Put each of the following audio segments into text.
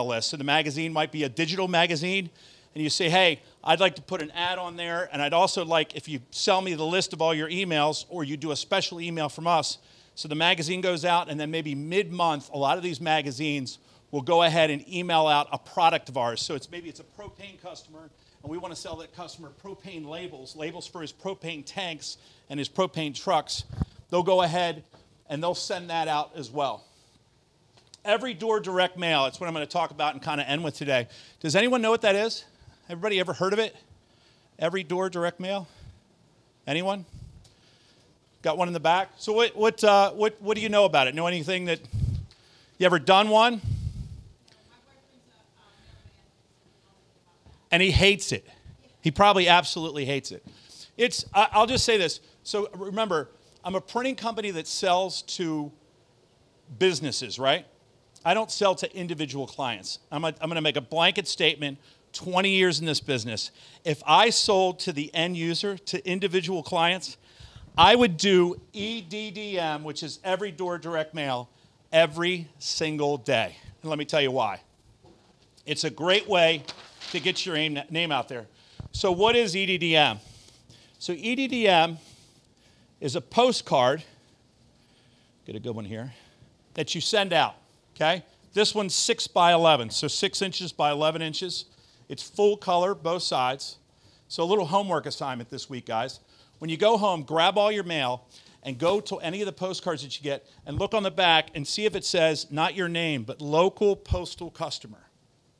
list. So the magazine might be a digital magazine, and you say, hey, I'd like to put an ad on there, and I'd also like if you sell me the list of all your emails, or you do a special email from us. So the magazine goes out, and then maybe mid-month, a lot of these magazines will go ahead and email out a product of ours. So maybe it's a propane customer, and we want to sell that customer propane labels for his propane tanks and his propane trucks. They'll go ahead and they'll send that out as well. Every door direct mail, that's what I'm going to talk about and kind of end with today. Does anyone know what that is? Everybody ever heard of it? Every door direct mail? Anyone? Got one in the back? So what do you know about it? Know anything that, you ever done one? And he hates it. He probably absolutely hates it. I'll just say this. So remember, I'm a printing company that sells to businesses, right? I don't sell to individual clients. I'm going to make a blanket statement, 20 years in this business. If I sold to the end user, to individual clients, I would do EDDM, which is every door direct mail, every single day. And let me tell you why. It's a great way to get your name out there. So what is EDDM? So EDDM is a postcard, get a good one here, that you send out, okay? This one's 6 by 11, so 6 inches by 11 inches. It's full color, both sides. So a little homework assignment this week, guys. When you go home, grab all your mail and go to any of the postcards that you get and look on the back and see if it says, not your name, but local postal customer,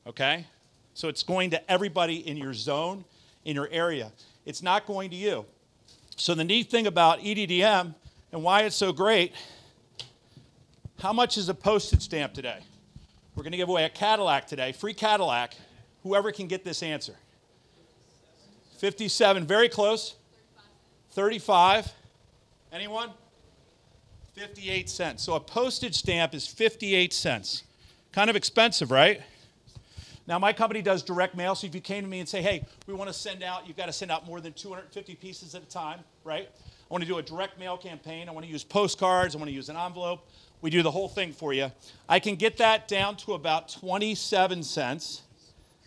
okay? So it's going to everybody in your zone, in your area. It's not going to you. So the neat thing about EDDM and why it's so great, how much is a postage stamp today? We're going to give away a Cadillac today, free Cadillac. Whoever can get this answer. 57, very close. 35. Anyone? 58 cents. So a postage stamp is 58 cents. Kind of expensive, right? Now, my company does direct mail, so if you came to me and say, hey, we want to send out, you've got to send out more than 250 pieces at a time, right? I want to do a direct mail campaign. I want to use postcards. I want to use an envelope. We do the whole thing for you. I can get that down to about 27 cents,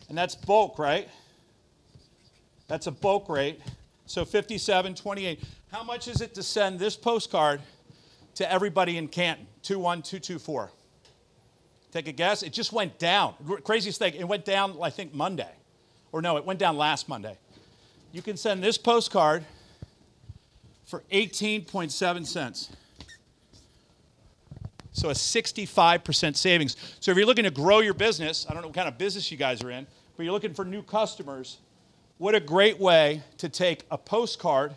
and that's bulk, right? That's a bulk rate. So 57, 28. How much is it to send this postcard to everybody in Canton? 21224. Take a guess. It just went down. Craziest thing, it went down, I think, Monday. Or no, it went down last Monday. You can send this postcard for 18.7 cents. So a 65% savings. So if you're looking to grow your business, I don't know what kind of business you guys are in, but you're looking for new customers, what a great way to take a postcard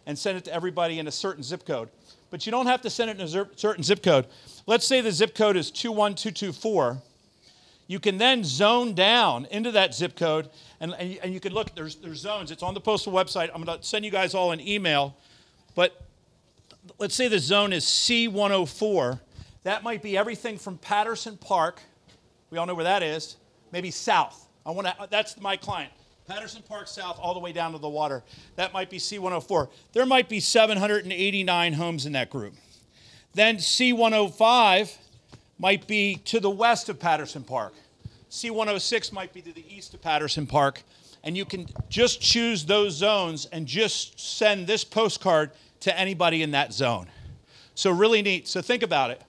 and send it to everybody in a certain zip code. But you don't have to send it in a certain zip code. Let's say the zip code is 21224. You can then zone down into that zip code, and you can look, there's zones. It's on the postal website. I'm going to send you guys all an email. But let's say the zone is C104. That might be everything from Patterson Park. We all know where that is. Maybe south. That's my client. Patterson Park South all the way down to the water. That might be C104. There might be 789 homes in that group. Then C105 might be to the west of Patterson Park. C106 might be to the east of Patterson Park. And you can just choose those zones and just send this postcard to anybody in that zone. So really neat. So think about it.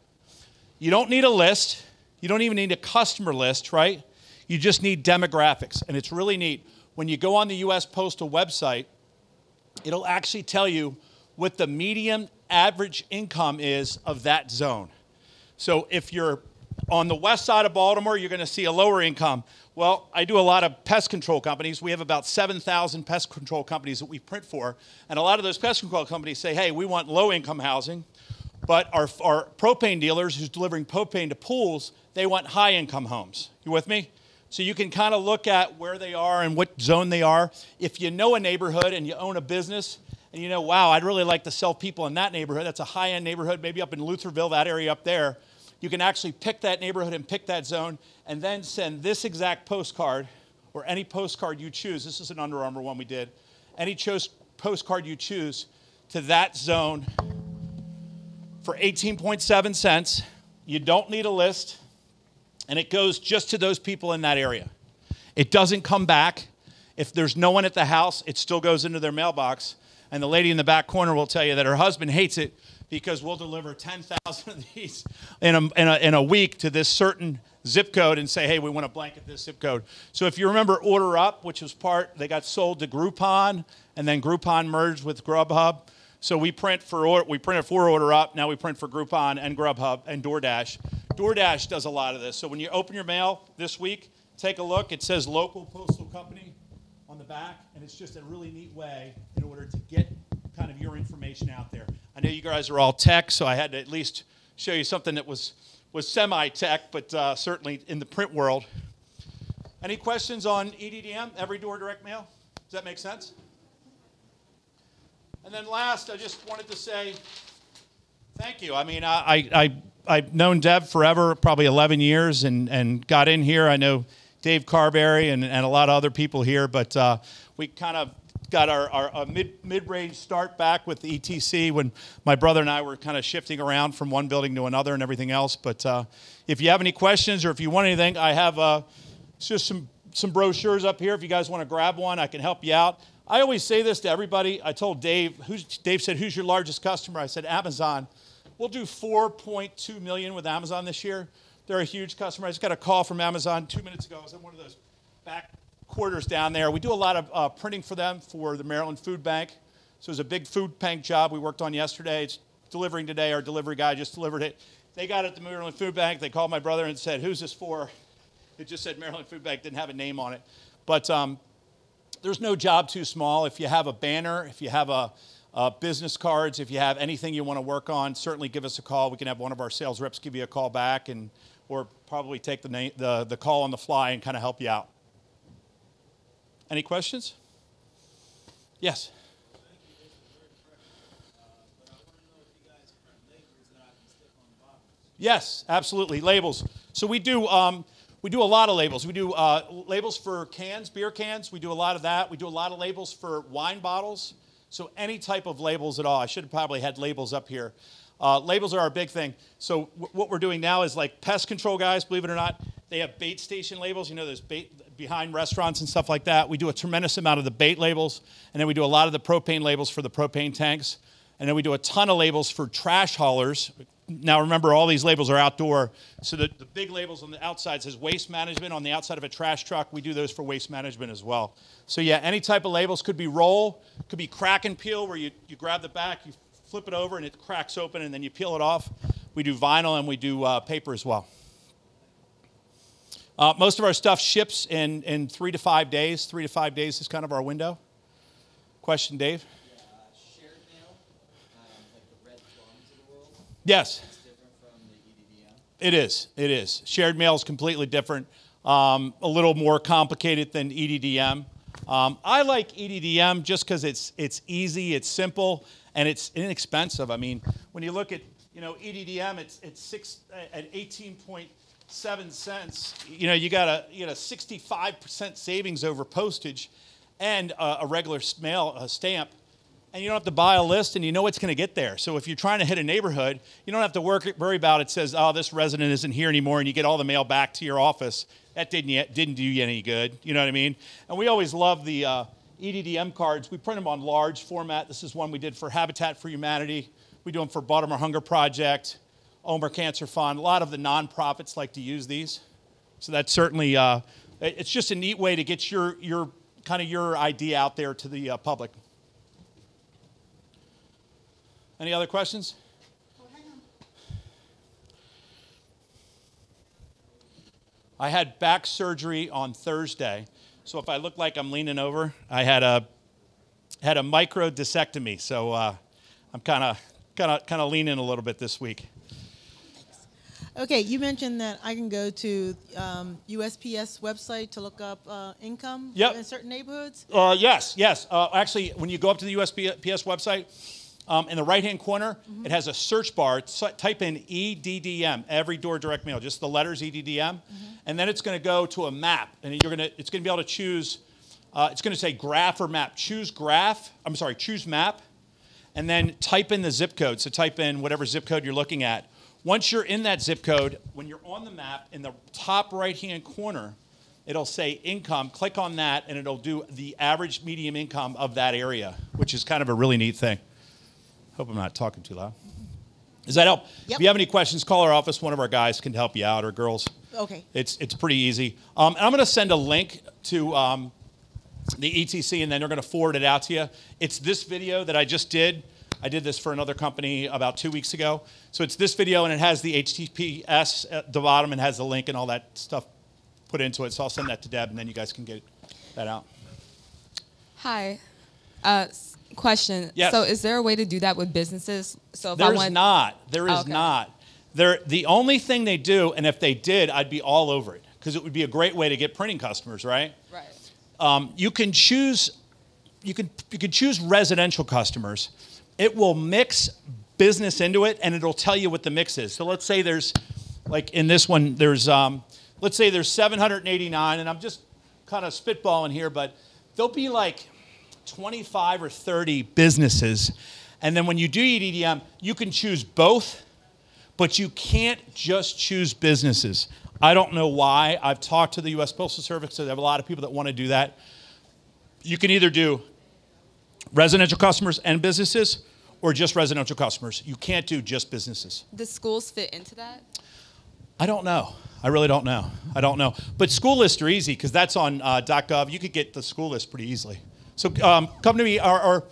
You don't need a list. You don't even need a customer list, right? You just need demographics. And it's really neat. When you go on the U.S. Postal website, it'll actually tell you what the median average income is of that zone. So if you're on the west side of Baltimore, you're going to see a lower income. Well, I do a lot of pest control companies. We have about 7,000 pest control companies that we print for. And a lot of those pest control companies say, hey, we want low-income housing. But our propane dealers who's delivering propane to pools, they want high-income homes. You with me? So you can kind of look at where they are and what zone they are. If you know a neighborhood and you own a business and you know, wow, I'd really like to sell people in that neighborhood. That's a high-end neighborhood, maybe up in Lutherville, that area up there. You can actually pick that neighborhood and pick that zone and then send this exact postcard or any postcard you choose. This is an Under Armour one we did. Any postcard you choose to that zone for 18.7 cents. You don't need a list. and it goes just to those people in that area. It doesn't come back. If there's no one at the house, it still goes into their mailbox. And the lady in the back corner will tell you that her husband hates it because we'll deliver 10,000 of these in a week to this certain zip code and say, hey, we want to blanket this zip code. So if you remember Order Up, which was they got sold to Groupon, and then Groupon merged with Grubhub. So we printed for Order Up. Now we print for Groupon and Grubhub and DoorDash. DoorDash does a lot of this. So when you open your mail this week, take a look. It says local postal company on the back, and it's just a really neat way in order to get kind of your information out there. I know you guys are all tech, so I had to at least show you something that was semi-tech, but certainly in the print world. Any questions on EDDM, Every Door Direct Mail? Does that make sense? And then last, I just wanted to say thank you. I mean, I've known Deb forever, probably 11 years, and got in here. I know Dave Carberry and a lot of other people here, but we kind of got our mid-range start back with the ETC when my brother and I were kind of shifting around from one building to another and everything else. But if you have any questions or if you want anything, I have just some brochures up here. If you guys want to grab one, I can help you out. I always say this to everybody. I told Dave, Dave said, who's your largest customer? I said, Amazon. We'll do 4.2 million with Amazon this year. They're a huge customer. I just got a call from Amazon 2 minutes ago. I was in one of those back quarters down there. We do a lot of printing for them for the Maryland Food Bank. So it was a big food bank job we worked on yesterday. It's delivering today. Our delivery guy just delivered it. They got it at the Maryland Food Bank. They called my brother and said, who's this for? It just said Maryland Food Bank, didn't have a name on it. But there's no job too small. If you have a banner, if you have a business cards, if you have anything you want to work on, certainly give us a call. We can have one of our sales reps give you a call back, or probably take the call on the fly and kind of help you out. Any questions? Yes. Thank you. This is very impressive. But I want to know if you guys print labels that I can stick on the bottles. Yes, absolutely. Labels. So we do a lot of labels. We do labels for cans, beer cans. We do a lot of that. We do a lot of labels for wine bottles. So any type of labels at all. I should have probably had labels up here. Labels are our big thing. So what we're doing now is like pest control guys, believe it or not, they have bait station labels. You know, there's bait behind restaurants and stuff like that. We do a tremendous amount of the bait labels, and then we do a lot of the propane labels for the propane tanks. And then we do a ton of labels for trash haulers. Now remember, all these labels are outdoor. So the big labels on the outside says waste management on the outside of a trash truck. We do those for waste management as well. So yeah, any type of labels. Could be roll, could be crack and peel, where you grab the back, you flip it over and it cracks open and then you peel it off. We do vinyl and we do paper as well. Most of our stuff ships in 3 to 5 days. 3 to 5 days is kind of our window. Question, Dave? Yeah, shared mail, like the red plums of the world. Yes. It's different from the EDDM. It is. It is. Shared mail is completely different. A little more complicated than EDDM. I like EDDM just because it's easy, it's simple, and it's inexpensive. I mean, when you look at EDDM, it's 18.7 cents. You got a 65% savings over postage, and a regular mail stamp. And you don't have to buy a list, and you know it's going to get there. So if you're trying to hit a neighborhood, you don't have to worry about it says, oh, this resident isn't here anymore, and you get all the mail back to your office. That didn't do you any good. You know what I mean? And we always love the EDDM cards. We print them on large format. This is one we did for Habitat for Humanity. We do them for Baltimore Hunger Project, Omer Cancer Fund. A lot of the nonprofits like to use these. So that's certainly, it's just a neat way to get your idea out there to the public. Any other questions? I had back surgery on Thursday, so if I look like I'm leaning over, I had a micro discectomy, so I'm kind of leaning a little bit this week. Okay, you mentioned that I can go to USPS website to look up income in certain neighborhoods? Yes. Actually, when you go up to the USPS website, in the right-hand corner, it has a search bar. Type in EDDM, Every Door Direct Mail, just the letters EDDM, and then it's going to go to a map, and it's going to be able to choose. It's going to say graph or map. Choose map, and then type in the zip code. So type in whatever zip code you're looking at. Once you're in that zip code, when you're on the map, in the top right-hand corner, it'll say income. Click on that, and it'll do the average median income of that area, which is kind of a really neat thing. Hope I'm not talking too loud. Does that help? Yep. If you have any questions, call our office. One of our guys can help you out, or girls. Okay. It's pretty easy. And I'm going to send a link to the ETC, and then they're going to forward it out to you. It's this video that I just did. I did this for another company about 2 weeks ago. So it's this video, and it has the HTTPS at the bottom and has the link and all that stuff put into it. So I'll send that to Deb, and then you guys can get that out. Hi. Question. Yes. So is there a way to do that with businesses? So if There's not. There is Okay. not. The only thing they do, and if they did, I'd be all over it, because it would be a great way to get printing customers, right? Right. You can choose residential customers. It will mix business into it, and it'll tell you what the mix is. So let's say there's, like in this one, there's let's say there's 789, and I'm just kind of spitballing here, but there'll be like 25 or 30 businesses. And then when you do EDM, you can choose both, but you can't just choose businesses. I don't know why. I've talked to the U.S. Postal Service, so they have a lot of people that want to do that. You can either do residential customers and businesses, or just residential customers. You can't do just businesses. Do schools fit into that? I don't know. I really don't know. I don't know. But school lists are easy, because that's on .gov. You could get the school list pretty easily. So come to me, our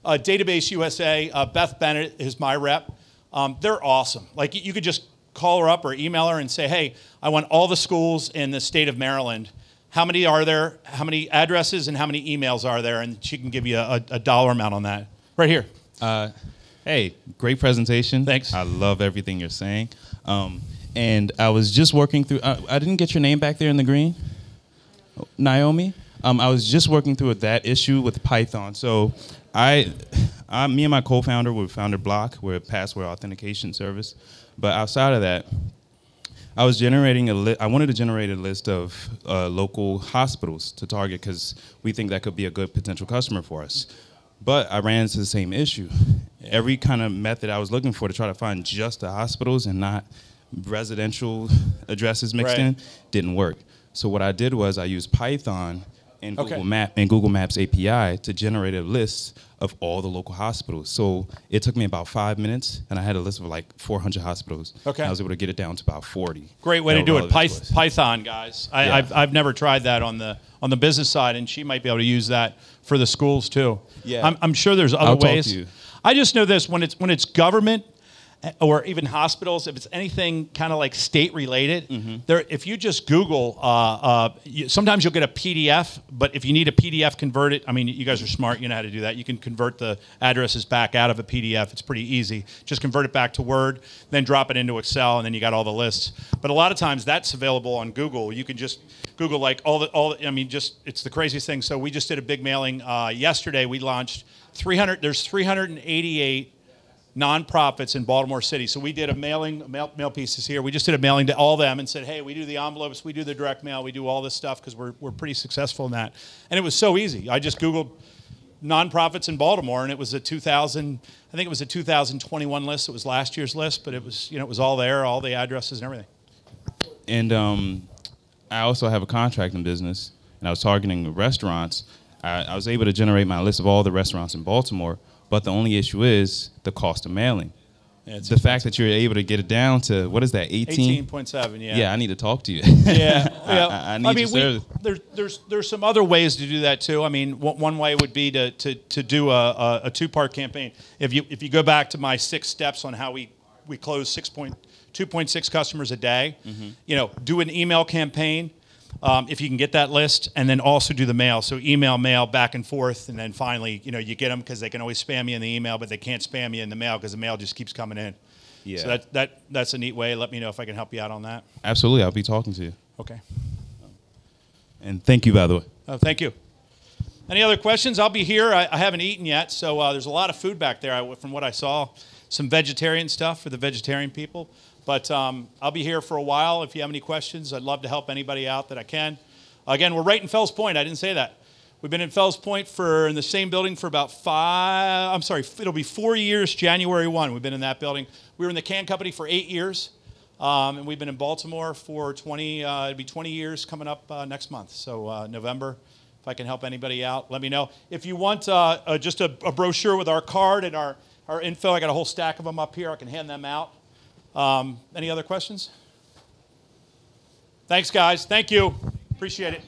Database USA, Beth Bennett is my rep. They're awesome. Like, you could just call her up or email her and say, hey, I want all the schools in the state of Maryland. How many are there? How many addresses and how many emails are there? And she can give you a dollar amount on that. Right here. Hey, great presentation. Thanks. I love everything you're saying. And I was just working through, I didn't get your name back there in the green. Naomi? I was just working through that issue with Python. So me and my co-founder, we founded Block. We're a password authentication service. But outside of that, I was generating I wanted to generate a list of local hospitals to target, because we think that could be a good potential customer for us. But I ran into the same issue. Every kind of method I was looking for to try to find just the hospitals and not residential addresses mixed in didn't work. So what I did was I used Python and Google Maps API to generate a list of all the local hospitals. So it took me about 5 minutes, and I had a list of like 400 hospitals. Okay. I was able to get it down to about 40. Great way to do it. Python, guys. I've never tried that on the business side, and she might be able to use that for the schools too. Yeah. I'm sure there's other ways. Talk to you. I just know this: when it's government or even hospitals, if it's anything kind of like state related, if you just Google, sometimes you'll get a PDF, but if you need a PDF converted, I mean, you guys are smart, you know how to do that. You can convert the addresses back out of a PDF. It's pretty easy. Just convert it back to Word, then drop it into Excel, and then you got all the lists. But a lot of times that's available on Google. You can just Google like it's the craziest thing. So we just did a big mailing yesterday. We launched 300, there's 388 nonprofits in Baltimore City. So we did a mail pieces here. We just did a mailing to all of them and said, hey, we do the envelopes, we do the direct mail, we do all this stuff, because we're pretty successful in that. And it was so easy. I just Googled nonprofits in Baltimore, and it was a 2021 list. It was last year's list, but it was, it was all there, all the addresses and everything. And I also have a contracting business, and I was targeting restaurants. I was able to generate my list of all the restaurants in Baltimore. But the only issue is the cost of mailing. Yeah, the fact that you're able to get it down to, what is that, 18? 18.7, yeah. Yeah, I need to talk to you. Yeah. I need your service. There's some other ways to do that too. I mean, one way would be to do a two-part campaign. If you go back to my 6 steps on how we close 2.6 customers a day, do an email campaign. If you can get that list, and then also do the mail. So email, mail, back and forth, and then finally, you get them, because they can always spam you in the email, but they can't spam you in the mail because the mail just keeps coming in. Yeah. So that's a neat way. Let me know if I can help you out on that. Absolutely. I'll be talking to you. Okay. And thank you, by the way. Oh, thank you. Any other questions? I'll be here. I haven't eaten yet, so there's a lot of food back there from what I saw. Some vegetarian stuff for the vegetarian people. But I'll be here for a while. If you have any questions, I'd love to help anybody out that I can. Again, we're right in Fells Point. I didn't say that. We've been in Fells Point in the same building for about it'll be 4 years, January 1. We've been in that building. We were in the can company for 8 years, and we've been in Baltimore for it'll be 20 years coming up next month. So November, if I can help anybody out, let me know. If you want just a brochure with our card and our info, I got a whole stack of them up here. I can hand them out. Any other questions? Thanks, guys. Thank you. Appreciate it.